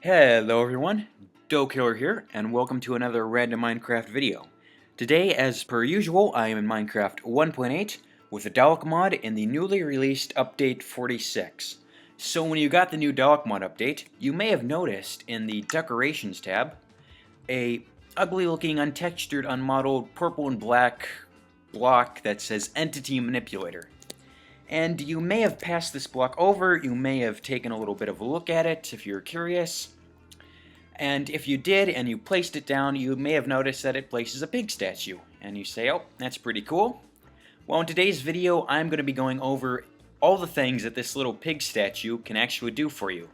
Hello everyone, Killer here, and welcome to another random Minecraft video. Today, as per usual, I am in Minecraft 1.8 with a Dalek mod in the newly released update 46. So when you got the new Dalek mod update, you may have noticed in the Decorations tab a ugly looking, untextured, unmodeled, purple and black block that says Entity Manipulator. And you may have passed this block over, you may have taken a little bit of a look at it if you're curious. And if you did and you placed it down, you may have noticed that it places a pig statue. And you say, oh, that's pretty cool. Well, in today's video, I'm going to be going over all the things that this little pig statue can actually do for you.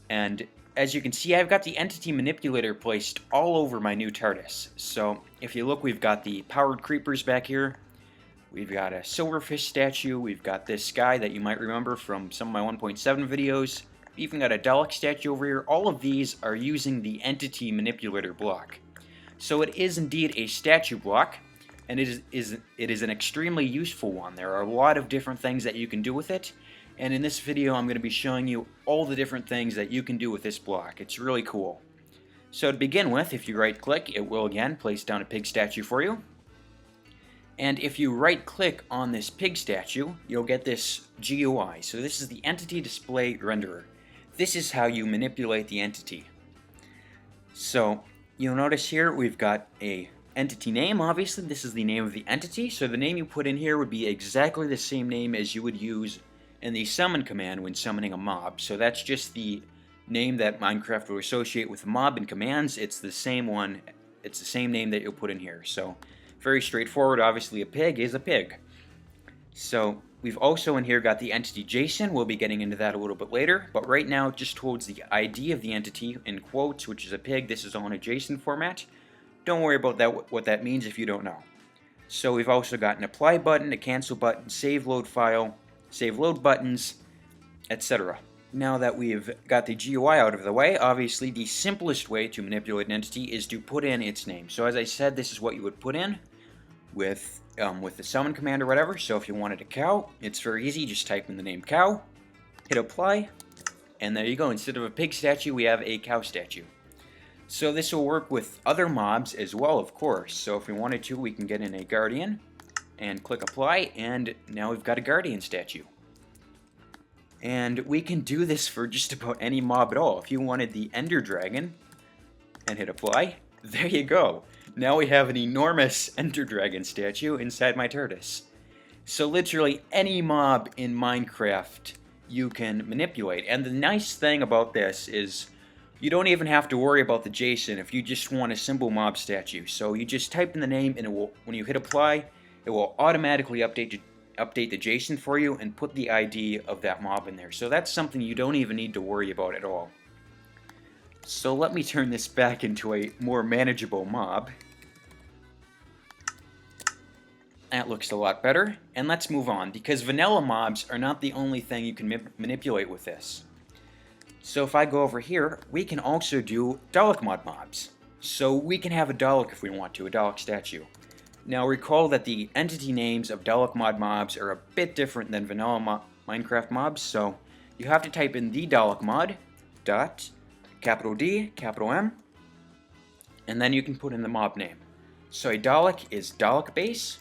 And as you can see, I've got the Entity Manipulator placed all over my new TARDIS. So if you look, we've got the powered creepers back here. We've got a silverfish statue. We've got this guy that you might remember from some of my 1.7 videos. Even got a Dalek statue over here. All of these are using the Entity Manipulator block. So it is indeed a statue block, and it is an extremely useful one. There are a lot of different things that you can do with it, and in this video I'm going to be showing you all the different things that you can do with this block. It's really cool. So to begin with, if you right click, it will again place down a pig statue for you. And if you right click on this pig statue, you'll get this GUI. So this is the Entity Display Renderer. This is how you manipulate the entity. So you'll notice here we've got a entity name. Obviously this is the name of the entity, so the name you put in here would be exactly the same name as you would use in the summon command when summoning a mob. So that's just the name that Minecraft will associate with mob and commands. It's the same one, it's the same name that you'll put in here. So very straightforward. Obviously a pig is a pig. So we've also in here got the entity JSON. We'll be getting into that a little bit later, but right now it just holds the ID of the entity in quotes, which is a pig. This is all in a JSON format. Don't worry about that, what that means if you don't know. So we've also got an apply button, a cancel button, save load file, save load buttons, etc. Now that we've got the GUI out of the way, obviously the simplest way to manipulate an entity is to put in its name. So as I said, this is what you would put in with the summon command or whatever. So if you wanted a cow, it's very easy. Just type in the name cow, hit apply, and there you go. Instead of a pig statue, we have a cow statue. So this will work with other mobs as well, of course. So if we wanted to, we can get in a guardian and click apply, and now we've got a guardian statue. And we can do this for just about any mob at all. If you wanted the ender dragon and hit apply, there you go. Now we have an enormous Ender Dragon statue inside my TARDIS. So literally any mob in Minecraft you can manipulate. And the nice thing about this is you don't even have to worry about the JSON if you just want a simple mob statue. So you just type in the name and it will, when you hit apply, it will automatically update the JSON for you and put the ID of that mob in there. So that's something you don't even need to worry about at all. So let me turn this back into a more manageable mob. That looks a lot better. And let's move on, because vanilla mobs are not the only thing you can manipulate with this. So if I go over here, we can also do Dalek mod mobs. So we can have a Dalek if we want to, a Dalek statue. Now recall that the entity names of Dalek mod mobs are a bit different than vanilla Minecraft mobs, so you have to type in the Dalek mod dot capital D, capital M, and then you can put in the mob name. So a Dalek is Dalek base,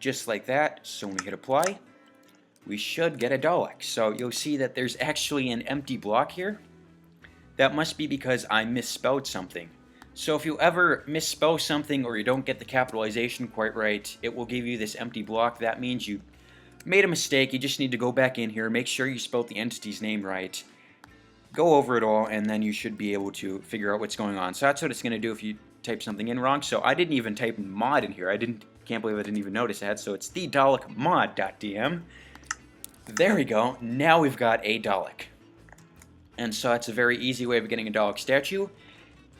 just like that. So when we hit apply, we should get a Dalek. So you'll see that there's actually an empty block here. That must be because I misspelled something. So if you ever misspell something or you don't get the capitalization quite right, it will give you this empty block. That means you made a mistake. You just need to go back in here, make sure you spelled the entity's name right, go over it all, and then you should be able to figure out what's going on. So that's what it's going to do if you type something in wrong. So I didn't even type mod in here. Can't believe I didn't even notice that. So it's the Dalek mod.dm. There we go. Now we've got a Dalek. And so that's a very easy way of getting a Dalek statue.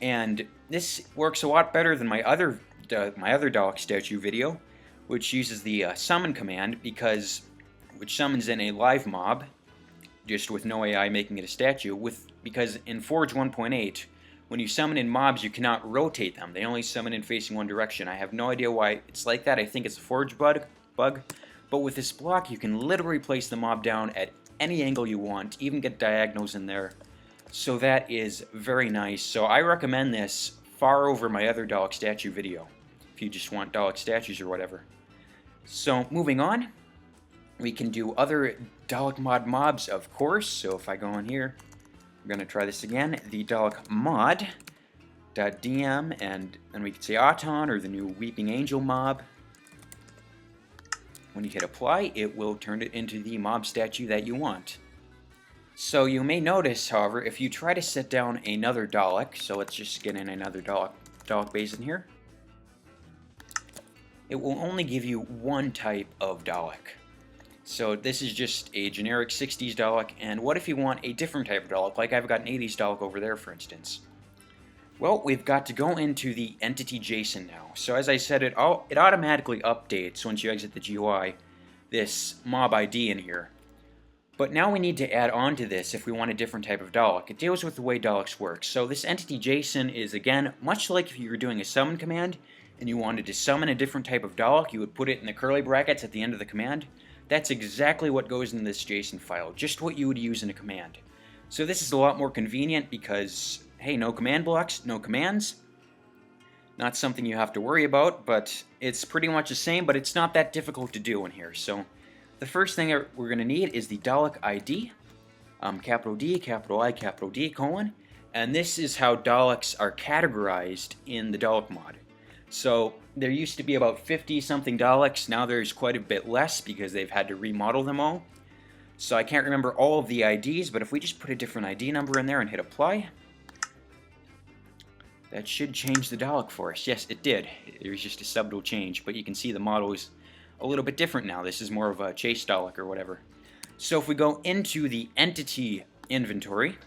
And this works a lot better than my other Dalek statue video, which uses the summon command, which summons in a live mob, just with no AI making it a statue, because in Forge 1.8, when you summon in mobs, you cannot rotate them. They only summon in facing one direction. I have no idea why it's like that. I think it's a Forge bug. But with this block, you can literally place the mob down at any angle you want, even get diagonals in there. So that is very nice. So I recommend this far over my other Dalek statue video, if you just want Dalek statues or whatever. So moving on, we can do other Dalek mod mobs, of course. So if I go in here, I'm going to try this again, the Dalek mod.dm, and then we can say Auton or the new Weeping Angel mob. When you hit apply, it will turn it into the mob statue that you want. So you may notice, however, if you try to set down another Dalek, so let's just get in another Dalek base in here, it will only give you one type of Dalek. So this is just a generic 60s Dalek, and what if you want a different type of Dalek, like I've got an 80s Dalek over there, for instance? Well, we've got to go into the Entity JSON now. So as I said, it automatically updates once you exit the GUI, this mob ID in here. But now we need to add on to this if we want a different type of Dalek. It deals with the way Daleks work. So this Entity JSON is, again, much like if you were doing a summon command and you wanted to summon a different type of Dalek, you would put it in the curly brackets at the end of the command. That's exactly what goes in this JSON file, just what you would use in a command. So this is a lot more convenient because, hey, no command blocks, no commands. Not something you have to worry about, but it's pretty much the same, but it's not that difficult to do in here. So the first thing we're going to need is the Dalek ID, capital D, capital I, capital D, colon, and this is how Daleks are categorized in the Dalek mod. So there used to be about 50-something Daleks, now there's quite a bit less because they've had to remodel them all. So I can't remember all of the IDs, but if we just put a different ID number in there and hit apply, that should change the Dalek for us. Yes, it did. There's just a subtle change, but you can see the model is a little bit different now. This is more of a chase Dalek or whatever. So if we go into the entity inventory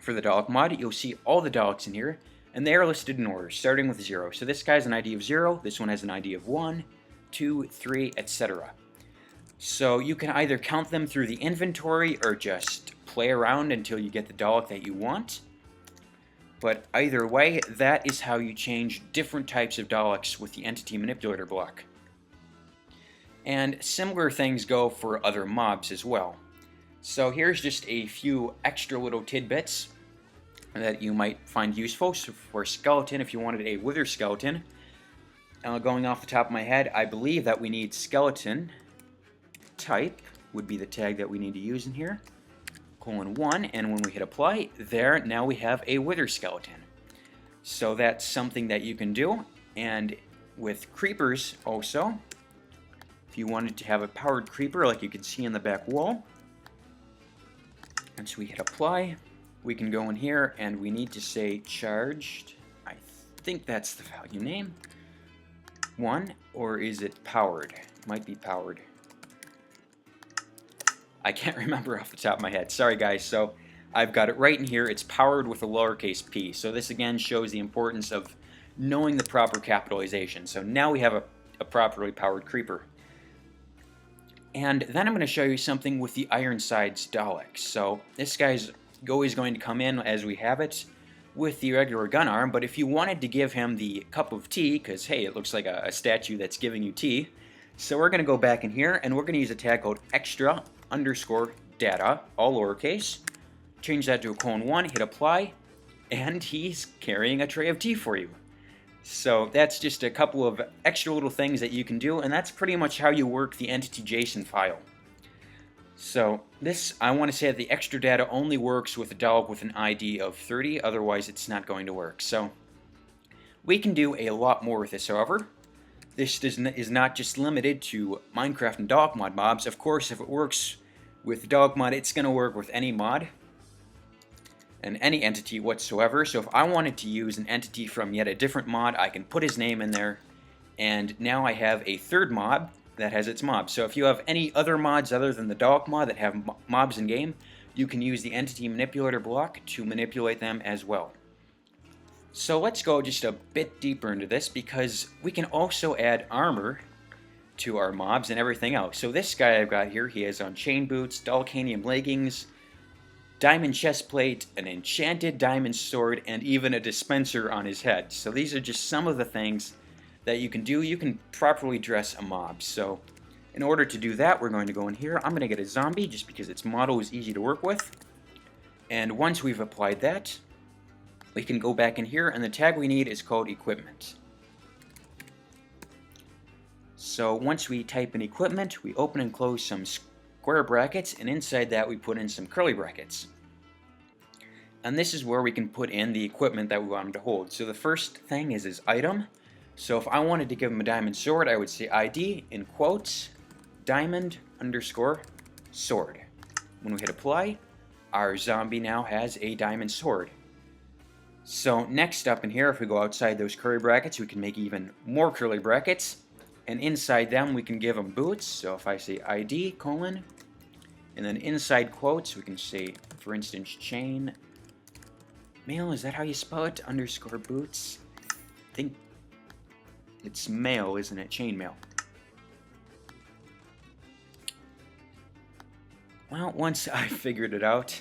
for the Dalek mod, you'll see all the Daleks in here, and they are listed in order, starting with 0. So this guy's an ID of 0, this one has an ID of 1, 2, 3, etc. So you can either count them through the inventory or just play around until you get the Dalek that you want. But either way, that is how you change different types of Daleks with the Entity Manipulator block. And similar things go for other mobs as well. So here's just a few extra little tidbits that you might find useful. So for skeleton, if you wanted a wither skeleton, going off the top of my head, I believe that we need skeleton type would be the tag that we need to use in here. :1, and when we hit apply, there, now we have a wither skeleton. So that's something that you can do. And with creepers also, if you wanted to have a powered creeper like you can see in the back wall, once we hit apply, we can go in here and we need to say charged, I think that's the value name, 1, or is it powered? It might be powered. I can't remember off the top of my head. Sorry guys, so I've got it right in here. It's powered with a lowercase p. So this again shows the importance of knowing the proper capitalization. So now we have a properly powered creeper. And then I'm going to show you something with the Ironsides Dalek. So this guy's always going to come in as we have it with the regular gun arm, but if you wanted to give him the cup of tea, because hey, it looks like a statue that's giving you tea, so we're going to go back in here and we're going to use a tag called extra_data, all lowercase, change that to a :1, hit apply, and he's carrying a tray of tea for you. So that's just a couple of extra little things that you can do, and that's pretty much how you work the entity JSON file. So this, I want to say that the extra data only works with a Dalek with an ID of 30, otherwise it's not going to work. So we can do a lot more with this, however. This is not just limited to Minecraft and Dalek mod mobs. Of course, if it works with Dalek mod, it's going to work with any mod and any entity whatsoever. So if I wanted to use an entity from yet a different mod, I can put his name in there, and now I have a third mob that has its mob. So if you have any other mods other than the Dalek mod that have mobs in game, you can use the Entity Manipulator block to manipulate them as well. So let's go just a bit deeper into this, because we can also add armor to our mobs and everything else. So this guy I've got here, he has on chain boots, Dalekanium leggings, diamond chestplate, an enchanted diamond sword, and even a dispenser on his head. So these are just some of the things that you can do. You can properly dress a mob. So in order to do that, we're going to go in here. I'm going to get a zombie just because its model is easy to work with. And once we've applied that, we can go back in here, and the tag we need is called equipment. So once we type in equipment, we open and close some square brackets, and inside that we put in some curly brackets. And this is where we can put in the equipment that we want them to hold. So the first thing is item. So if I wanted to give him a diamond sword, I would say ID in quotes, diamond underscore sword. When we hit apply, our zombie now has a diamond sword. So next up in here, if we go outside those curly brackets, we can make even more curly brackets. And inside them, we can give them boots. So if I say ID, colon, and then inside quotes, we can say, for instance, chain mail. Is that how you spell it? Underscore boots? I think it's mail, isn't it? Chain mail. Well, once I figured it out,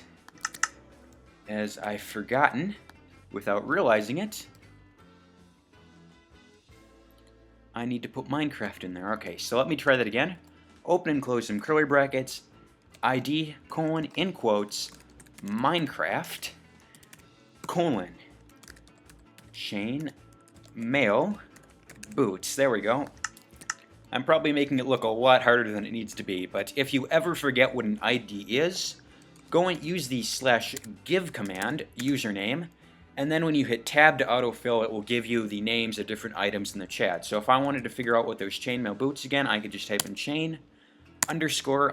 as I've forgotten, without realizing it, I need to put Minecraft in there. Okay, so let me try that again. Open and close some curly brackets, ID, colon, in quotes, Minecraft, colon, chain, mail, boots. There we go. I'm probably making it look a lot harder than it needs to be, but if you ever forget what an ID is, go and use the /give command, username, and then when you hit tab to autofill, it will give you the names of different items in the chat. So if I wanted to figure out what those chainmail boots again, I could just type in chain underscore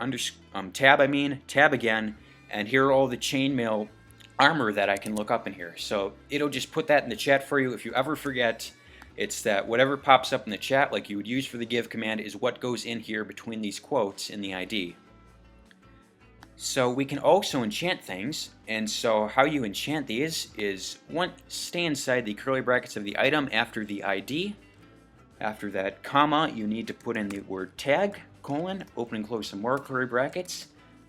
tab again, and here are all the chainmail armor that I can look up in here. So it'll just put that in the chat for you. If you ever forget, it's that whatever pops up in the chat, like you would use for the give command, is what goes in here between these quotes in the ID. So we can also enchant things, and so how you enchant these is stay inside the curly brackets of the item after the ID. After that comma, you need to put in the word tag, colon, open and close some more curly brackets,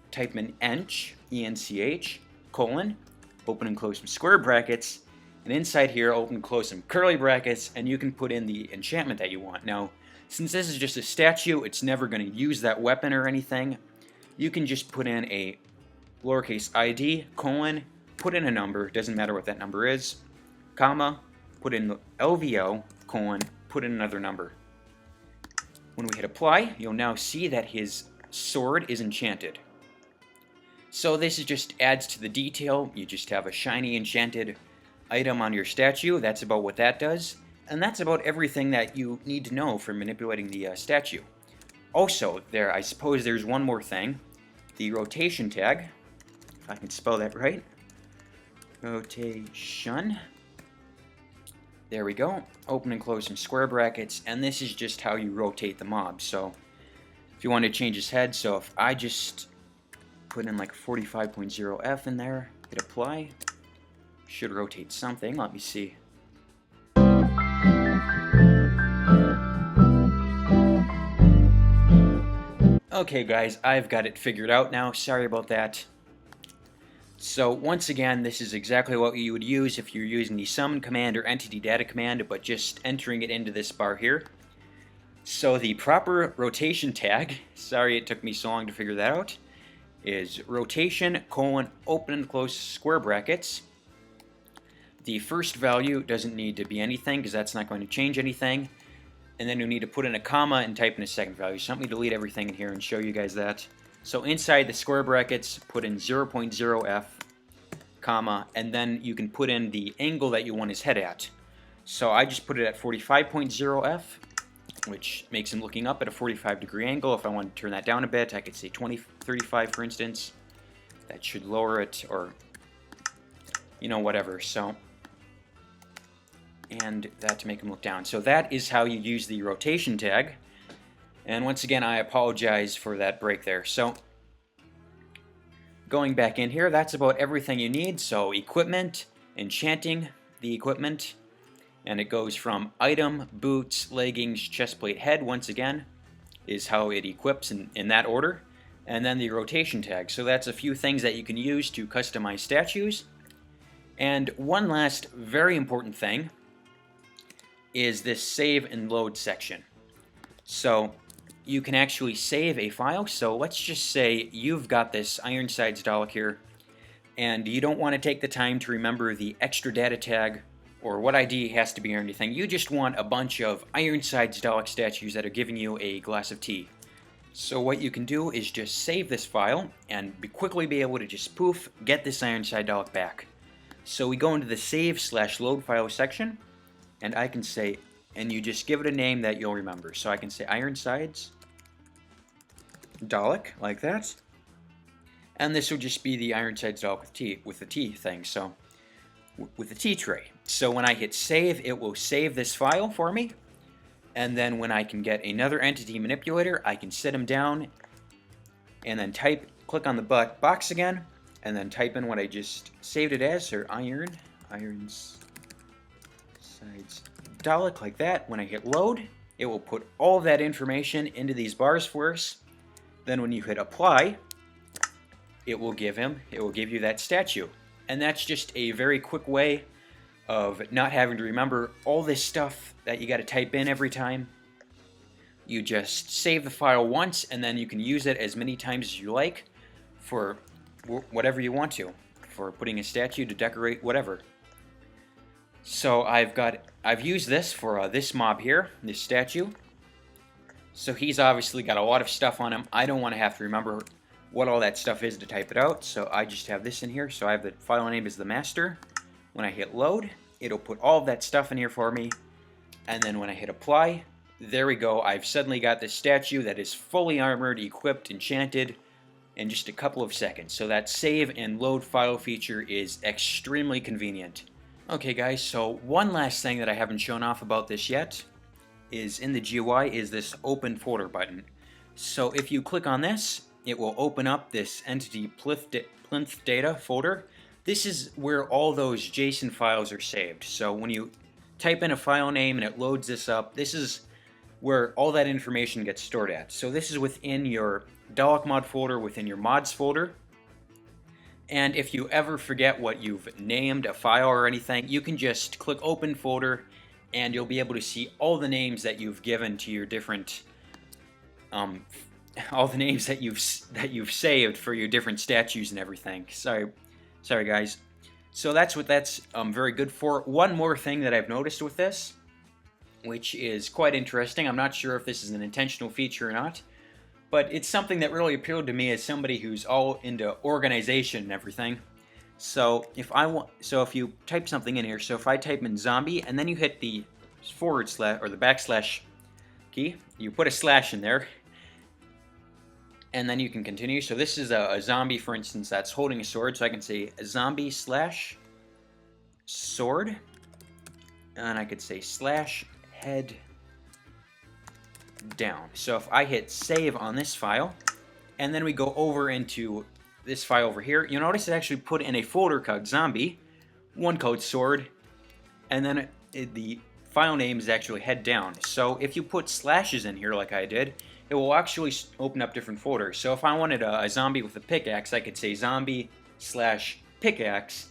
type in ENCH, colon, open and close some square brackets, and inside here, open and close some curly brackets, and you can put in the enchantment that you want. Now, since this is just a statue, it's never going to use that weapon or anything. You can just put in a lowercase ID, colon, put in a number, doesn't matter what that number is, comma, put in LVO, colon, put in another number. When we hit apply, you'll now see that his sword is enchanted. So this just adds to the detail. You just have a shiny enchanted item on your statue. That's about what that does. And that's about everything that you need to know for manipulating the statue. Also, I suppose there's one more thing. The rotation tag, if I can spell that right. Rotation. There we go. Open and close some square brackets, and this is just how you rotate the mob. So, if you want to change his head, so if I just put in like 45.0F in there, hit apply, should rotate something. Let me see. Okay guys, I've got it figured out now. Sorry about that. So once again, this is exactly what you would use if you're using the summon command or entity data command, but just entering it into this bar here. So the proper rotation tag, sorry it took me so long to figure that out, is rotation, colon, open and close square brackets. The first value doesn't need to be anything because that's not going to change anything. And then you need to put in a comma and type in a second value. So let me delete everything in here and show you guys that. So inside the square brackets, put in 0.0f, comma, and then you can put in the angle that you want his head at. So I just put it at 45.0f, which makes him looking up at a 45-degree angle. If I want to turn that down a bit, I could say 35, for instance. That should lower it, or, you know, whatever. So, and that to make him look down. So that is how you use the rotation tag. And once again, I apologize for that break there. So going back in here, that's about everything you need. So equipment, enchanting the equipment, and it goes from item, boots, leggings, chestplate, head, once again, is how it equips in that order. And then the rotation tag. So that's a few things that you can use to customize statues. And one last very important thing is this save and load section. So you can actually save a file. So let's just say you've got this Ironsides Dalek here, and you don't want to take the time to remember the extra data tag or what ID has to be or anything. You just want a bunch of Ironsides Dalek statues that are giving you a glass of tea. So what you can do is just save this file and quickly be able to just poof, get this Ironside Dalek back. So we go into the save/load file section, and I can say, and you just give it a name that you'll remember. So I can say Ironsides Dalek, like that. And this will just be the Ironsides Dalek with the T thing, so with the T tray. So when I hit save, it will save this file for me. And then when I can get another Entity Manipulator, I can sit them down and then click on the box again, and then type in what I just saved it as, or Ironsides Dalek, like that. When I hit load, it will put all that information into these bars for us. Then when you hit apply, it will give you that statue. And that's just a very quick way of not having to remember all this stuff that you got to type in every time. You just save the file once, and then you can use it as many times as you like for whatever you want to, for putting a statue to decorate whatever. So I've used this for this mob here, this statue. So he's obviously got a lot of stuff on him. I don't want to have to remember what all that stuff is to type it out, so I just have this in here. So I have the file name as the master. When I hit load, it'll put all of that stuff in here for me, and then when I hit apply, there we go. I've suddenly got this statue that is fully armored, equipped, enchanted in just a couple of seconds. So that save and load file feature is extremely convenient. Okay guys, so one last thing that I haven't shown off about this yet is in the GUI is this open folder button. So if you click on this, it will open up this entity plinth data folder. This is where all those JSON files are saved. So when you type in a file name and it loads this up, this is where all that information gets stored at. So this is within your Dalek mod folder, within your mods folder. And if you ever forget what you've named a file or anything, you can just click open folder and you'll be able to see all the names that you've given to your different all the names that you've saved for your different statues and everything. Sorry guys. So that's what that's very good for. One more thing that I've noticed with this, which is quite interesting. I'm not sure if this is an intentional feature or not, but it's something that really appealed to me as somebody who's all into organization and everything. So if you type something in here, so if I type in zombie and then you hit the / or the backslash key, you put a slash in there, and then you can continue. So this is a zombie, for instance, that's holding a sword. So I can say a zombie / sword, and I could say / head down. So if I hit save on this file, and then we go over into this file over here, you'll notice it actually put in a folder called zombie, one called sword, and then the file name is actually head down. So if you put slashes in here like I did, it will actually open up different folders. So if I wanted a zombie with a pickaxe, I could say zombie / pickaxe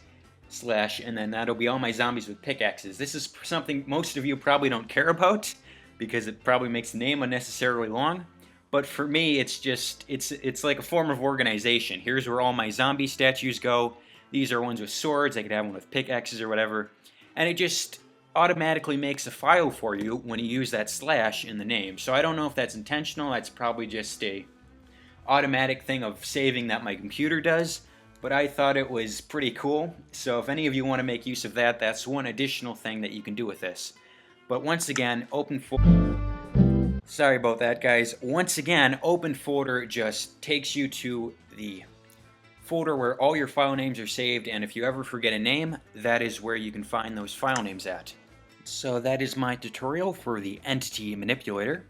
/ and then that'll be all my zombies with pickaxes. This is something most of you probably don't care about because it probably makes the name unnecessarily long. But for me, it's just, it's like a form of organization. Here's where all my zombie statues go. These are ones with swords. I could have one with pickaxes or whatever. And it just automatically makes a file for you when you use that / in the name. So I don't know if that's intentional. That's probably just a automatic thing of saving that my computer does. But I thought it was pretty cool. So if any of you want to make use of that, that's one additional thing that you can do with this. But once again, sorry about that, guys. Once again, open folder just takes you to the folder where all your file names are saved, and if you ever forget a name, that is where you can find those file names at. So that is my tutorial for the Entity Manipulator.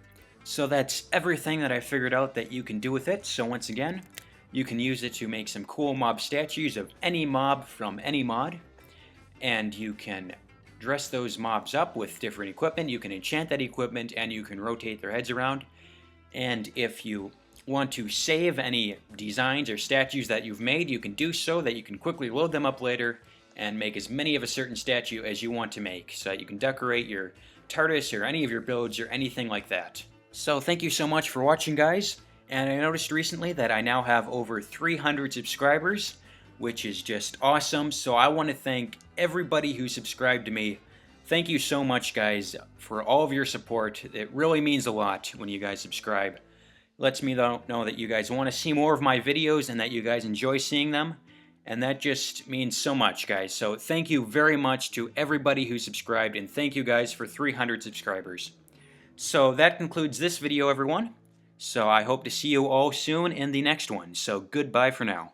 So that's everything that I figured out that you can do with it. So once again, you can use it to make some cool mob statues of any mob from any mod, and you can dress those mobs up with different equipment. You can enchant that equipment, and you can rotate their heads around. And if you want to save any designs or statues that you've made, you can do so that you can quickly load them up later and make as many of a certain statue as you want to make, so that you can decorate your TARDIS or any of your builds or anything like that. So thank you so much for watching, guys, and I noticed recently that I now have over 300 subscribers, which is just awesome. So I want to thank everybody who subscribed to me. Thank you so much, guys, for all of your support. It really means a lot when you guys subscribe. Lets me know that you guys want to see more of my videos and that you guys enjoy seeing them. And that just means so much, guys. So thank you very much to everybody who subscribed, and thank you guys for 300 subscribers. So that concludes this video, everyone. So I hope to see you all soon in the next one. So goodbye for now.